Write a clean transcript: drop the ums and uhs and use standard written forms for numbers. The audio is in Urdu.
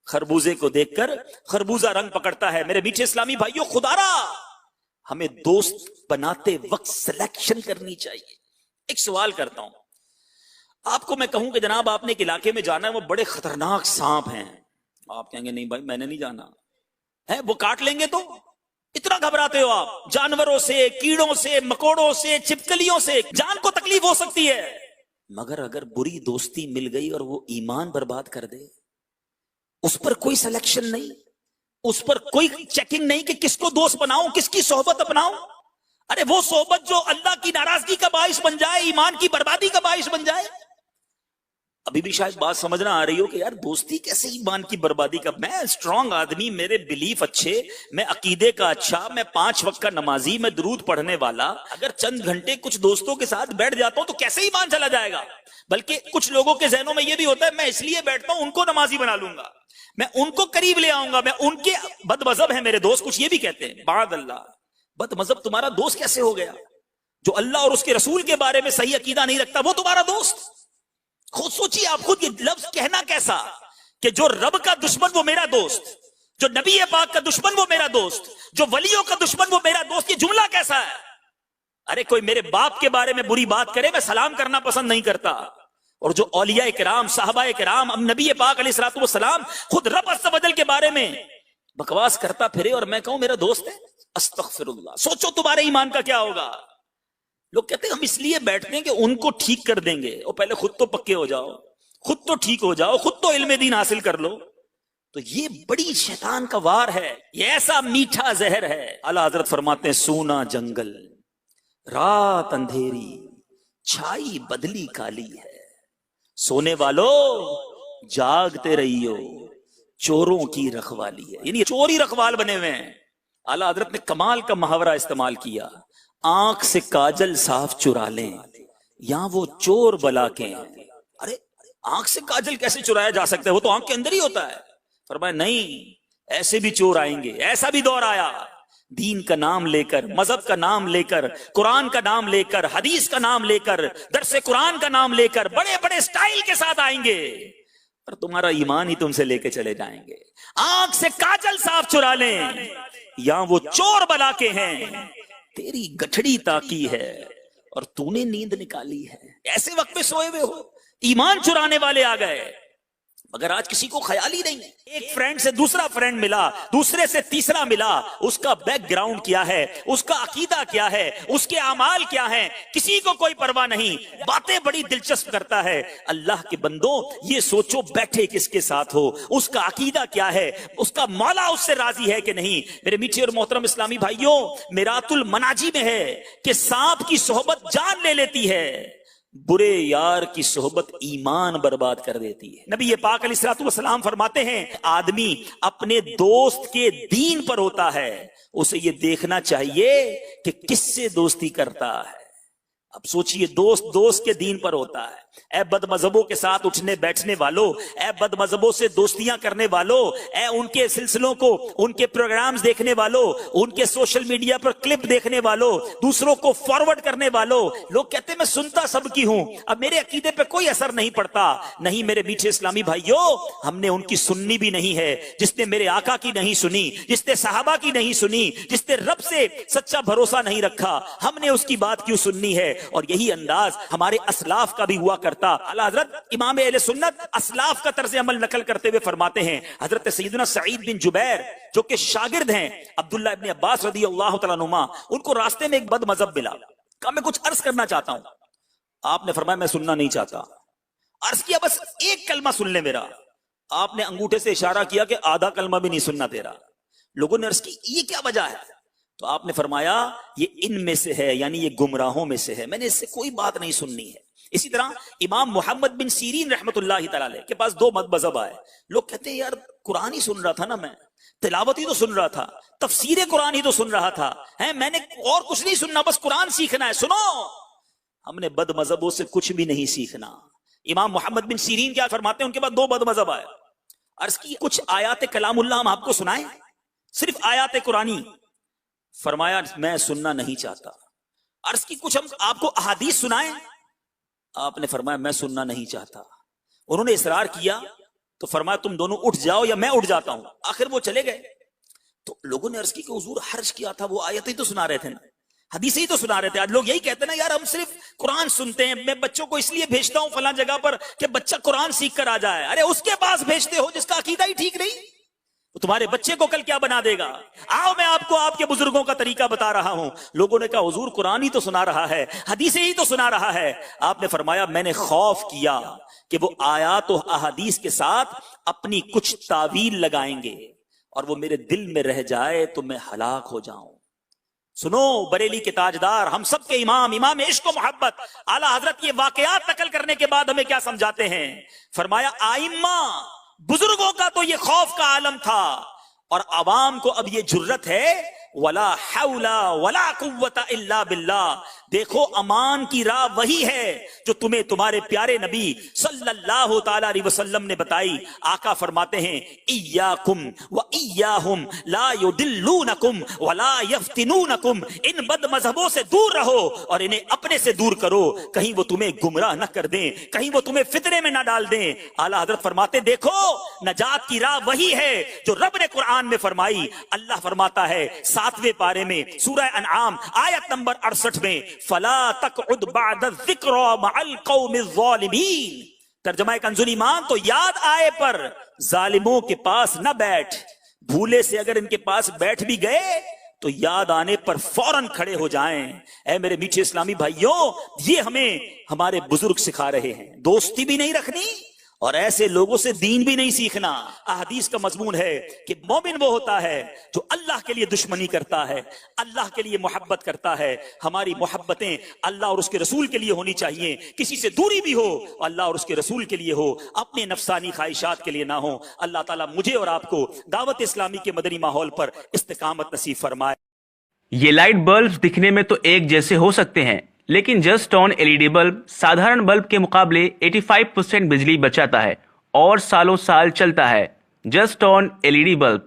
خربوزے کو دیکھ کر خربوزہ رنگ پکڑتا ہے. میرے میٹھے اسلامی بھائیوں، خدارا ہمیں دوست بناتے وقت سلیکشن کرنی چاہیے. ایک سوال کرتا ہوں آپ کو، میں کہوں کہ جناب آپ نے ایک علاقے میں جانا ہے، وہ بڑے خطرناک سانپ ہیں، آپ کہیں گے نہیں بھائی میں نے نہیں جانا ہے، وہ کاٹ لیں گے تو اتنا گھبراتے ہو آپ؟ جانوروں سے، کیڑوں سے، مکوڑوں سے، چھپکلیوں سے جان کو تکلیف ہو سکتی ہے، مگر اگر بری دوستی مل گئی اور وہ ایمان برباد کر دے، اس پر کوئی سلیکشن نہیں، اس پر کوئی چیکنگ نہیں کہ کس کو دوست بناؤں، کس کی صحبت اپناؤں. ارے وہ صحبت جو اللہ کی ناراضگی کا باعث بن جائے، ایمان کی بربادی کا باعث بن جائے. ابھی بھی شاید بات سمجھنا آ رہی ہو کہ یار دوستی کیسے ایمان کی بربادی کا. میں اسٹرانگ آدمی، میرے بلیف اچھے، میں عقیدے کا اچھا، میں 5 وقت کا نمازی، میں درود پڑھنے والا، اگر چند گھنٹے کچھ دوستوں کے ساتھ بیٹھ جاتا ہوں تو کیسے ایمان چلا جائے گا؟ بلکہ کچھ لوگوں کے ذہنوں میں یہ بھی ہوتا ہے میں اس لیے بیٹھتا ہوں ان کو نمازی بنا لوں گا، میں ان کو قریب لے آؤں گا، میں ان کے بد مذہب ہیں میرے دوست. کچھ یہ بھی کہتے ہیں بعد اللہ، بد مذہب تمہارا دوست کیسے ہو گیا؟ جو اللہ اور اس کے رسول کے بارے میں صحیح عقیدہ نہیں رکھتا وہ تمہارا دوست؟ خود سوچیے آپ، خود یہ لفظ کہنا کیسا کہ جو رب کا دشمن وہ میرا دوست، جو نبی پاک کا دشمن وہ میرا دوست، جو ولیوں کا دشمن وہ میرا دوست، یہ جملہ کیسا ہے؟ ارے کوئی میرے باپ کے بارے میں بری بات کرے میں سلام کرنا پسند نہیں کرتا، اور جو اولیاء کرام، صحابہ کرام، نبی پاک علیہ الصلوۃ والسلام، خود رب عز و جل کے بارے میں بکواس کرتا پھرے اور میں کہوں میرا دوست ہے، استغفر اللہ. سوچو تمہارے ایمان کا کیا ہوگا. لوگ کہتے ہیں ہم اس لیے بیٹھتے ہیں کہ ان کو ٹھیک کر دیں گے. اور پہلے خود تو پکے ہو جاؤ، خود تو ٹھیک ہو جاؤ، خود تو علم دین حاصل کر لو. تو یہ بڑی شیطان کا وار ہے، یہ ایسا میٹھا زہر ہے. اعلیٰ حضرت فرماتے ہیں سونا جنگل، رات اندھیری، چھائی بدلی کالی ہے، سونے والو جاگتے رہیو، چوروں کی رکھوالی ہے. یعنی چوری رکھوال بنے ہوئے ہیں. اعلیٰ حضرت نے کمال کا محاورہ استعمال کیا، آنکھ سے کاجل صاف چرا لیں یہاں وہ چور بلا کے ہیں. ارے آنکھ سے کاجل کیسے چرایا جا سکتا ہے؟ وہ تو آنکھ کے اندر ہی ہوتا ہے. فرمایا نہیں، ایسے بھی چور آئیں گے. ایسا بھی دور آیا، دین کا نام لے کر، مذہب کا نام لے کر، قرآن کا نام لے کر، حدیث کا نام لے کر، درس قرآن کا نام لے کر بڑے بڑے سٹائل کے ساتھ آئیں گے، اور تمہارا ایمان ہی تم سے لے کے چلے جائیں گے. آنکھ سے کاجل صاف چرا لیں یہاں وہ چور بلا کے ہیں، تیری گٹھڑی تاکی ہے اور تو نے نیند نکالی ہے. ایسے وقت پہ سوئے ہوئے ہو، ایمان چرانے والے آ گئے، مگر آج کسی کو خیال ہی نہیں. ایک فرینڈ سے دوسرا فرینڈ ملا، دوسرے سے تیسرا ملا، اس کا بیک گراؤنڈ کیا ہے، اس کا عقیدہ کیا ہے، اس کے اعمال کیا ہیں، کسی کو کوئی پرواہ نہیں. باتیں بڑی دلچسپ کرتا ہے. اللہ کے بندو یہ سوچو بیٹھے کس کے ساتھ ہو، اس کا عقیدہ کیا ہے، اس کا مولا اس سے راضی ہے کہ نہیں. میرے میٹھے اور محترم اسلامی بھائیوں، میرات المناجی میں ہے کہ سانپ کی صحبت جان لے لیتی ہے، برے یار کی صحبت ایمان برباد کر دیتی ہے. نبی پاک علیہ الصلوۃ والسلام فرماتے ہیں آدمی اپنے دوست کے دین پر ہوتا ہے، اسے یہ دیکھنا چاہیے کہ کس سے دوستی کرتا ہے. اب سوچئے دوست کے دین پر ہوتا ہے. اے بد مذہبوں کے ساتھ اٹھنے بیٹھنے والوں، اے بد مذہبوں سے دوستیاں کرنے والوں، اے ان کے سلسلوں کو، ان کے پروگرامز دیکھنے والوں، ان کے سوشل میڈیا پر کلپ دیکھنے والوں، دوسروں کو فارورڈ کرنے والوں. لوگ کہتے ہیں میں سنتا سب کی ہوں، اب میرے عقیدے پہ کوئی اثر نہیں پڑتا. نہیں میرے میٹھے اسلامی بھائیوں، ہم نے ان کی سننی بھی نہیں ہے. جس نے میرے آقا کی نہیں سنی، جس نے صحابہ کی نہیں سنی، جس نے رب سے سچا بھروسہ نہیں رکھا، ہم نے اس کی بات کیوں سننی ہے؟ اور یہی انداز ہمارے اسلاف کا بھی ہوا کرتا. اعلیٰ حضرت امام اہل سنت اسلاف کا طرز عمل نقل کرتے ہوئے فرماتے ہیں، حضرت سیدنا سعید بن جبیر جو کہ شاگرد ہیں عبداللہ ابن عباس رضی اللہ تعالیٰ عنہما، ان کو راستے میں ایک بد مذہب ملا، کہا میں کچھ عرض کرنا چاہتا ہوں. آپ نے فرمایا میں سننا نہیں چاہتا. عرض کیا بس ایک کلمہ سن لے میرا. آپ نے انگوٹھے سے اشارہ کیا کہ آدھا کلمہ بھی نہیں سننا تیرا. لوگوں نے عرض کی یہ کیا وجہ ہے؟ تو آپ نے فرمایا یہ ان میں سے ہے، یعنی یہ گمراہوں میں سے ہے، میں نے اس سے کوئی بات نہیں سننی ہے. اسی طرح امام محمد بن سیرین رحمت اللہ تعالی علیہ کے پاس 2 مذہب آئے. لوگ کہتے ہیں یار قرآن ہی سن رہا تھا نا، میں تلاوت ہی تو سن رہا تھا، تفسیر قرآن ہی تو سن رہا تھا، میں نے اور کچھ نہیں سننا، بس قرآن سیکھنا ہے. سنو، ہم نے بد مذہبوں سے کچھ بھی نہیں سیکھنا. امام محمد بن سیرین کیا فرماتے ہیں، ان کے بعد 2 بد مذہب آئے. عرض کی کچھ آیات کلام اللہ ہم آپ کو سنائیں، صرف آیات قرآنی. فرمایا میں سننا نہیں چاہتا. عرض کی کچھ ہم آپ کو احادیث سنائیں. آپ نے فرمایا میں سننا نہیں چاہتا. انہوں نے اصرار کیا. تو فرمایا تم دونوں اٹھ جاؤ یا میں اٹھ جاتا ہوں. آخر وہ چلے گئے. تو لوگوں نے عرض کی کہ حضور حرج کیا تھا, وہ آیتیں تو سنا رہے تھے نا, حدیثیں ہی تو سنا رہے تھے. آج لوگ یہی کہتے ہیں نا یار ہم صرف قرآن سنتے ہیں, میں بچوں کو اس لیے بھیجتا ہوں فلاں جگہ پر کہ بچہ قرآن سیکھ کر آ جائے. ارے اس کے پاس بھیجتے ہو جس کا عقیدہ ہی ٹھیک نہیں, تو تمہارے بچے کو کل کیا بنا دے گا. آؤ میں آپ کو آپ کے بزرگوں کا طریقہ بتا رہا ہوں. لوگوں نے کہا حضور قرآن ہی تو سنا رہا ہے, حدیثیں ہی تو سنا رہا ہے. آپ نے فرمایا میں نے خوف کیا کہ وہ آیات و احادیث کے ساتھ اپنی کچھ تعویل لگائیں گے اور وہ میرے دل میں رہ جائے تو میں ہلاک ہو جاؤں. سنو بریلی کے تاجدار, ہم سب کے امام, امام عشق و محبت اعلی حضرت یہ واقعات نقل کرنے کے بعد ہمیں کیا سمجھاتے ہیں. فرمایا آئمہ بزرگوں کا تو یہ خوف کا عالم تھا, اور عوام کو اب یہ جرت ہے ولا حول ولا قوت الا باللہ. دیکھو امان کی راہ وہی ہے جو تمہیں تمہارے پیارے نبی صلی اللہ تعالی علیہ وسلم نے بتائی. آقا فرماتے ہیں ایاکم و ایاہم لا یدلونکم ولا یفتنونکم, ان بد مذہبوں سے دور رہو اور انہیں اپنے سے دور کرو, کہیں وہ تمہیں گمراہ نہ کر دیں, کہیں وہ تمہیں فتنے میں نہ ڈال دیں. اعلیٰ حضرت فرماتے دیکھو نجات کی راہ وہی ہے جو رب نے قرآن میں فرمائی. اللہ فرماتا ہے 7ویں پارے میں سورہ انعام آیت نمبر 68 میں فلا تقعد بعد الذکر مع القوم الظالمین. ترجمہ کنز ایمان, تو یاد آئے پر ظالموں کے پاس نہ بیٹھ. بھولے سے اگر ان کے پاس بیٹھ بھی گئے تو یاد آنے پر فوراً کھڑے ہو جائیں. اے میرے میٹھے اسلامی بھائیوں, یہ ہمیں ہمارے بزرگ سکھا رہے ہیں. دوستی بھی نہیں رکھنی اور ایسے لوگوں سے دین بھی نہیں سیکھنا. احادیث کا مضمون ہے کہ مومن وہ ہوتا ہے جو اللہ کے لیے دشمنی کرتا ہے, اللہ کے لیے محبت کرتا ہے. ہماری محبتیں اللہ اور اس کے رسول کے لیے ہونی چاہیے. کسی سے دوری بھی ہو اللہ اور اس کے رسول کے لیے ہو, اپنے نفسانی خواہشات کے لیے نہ ہو. اللہ تعالیٰ مجھے اور آپ کو دعوت اسلامی کے مدنی ماحول پر استقامت نصیب فرمائے. یہ لائٹ بلب دکھنے میں تو ایک جیسے ہو سکتے ہیں, لیکن جسٹ آن LED بلب سادھارن بلب کے مقابلے 85% بجلی بچاتا ہے اور سالوں سال چلتا ہے. Just on LED bulb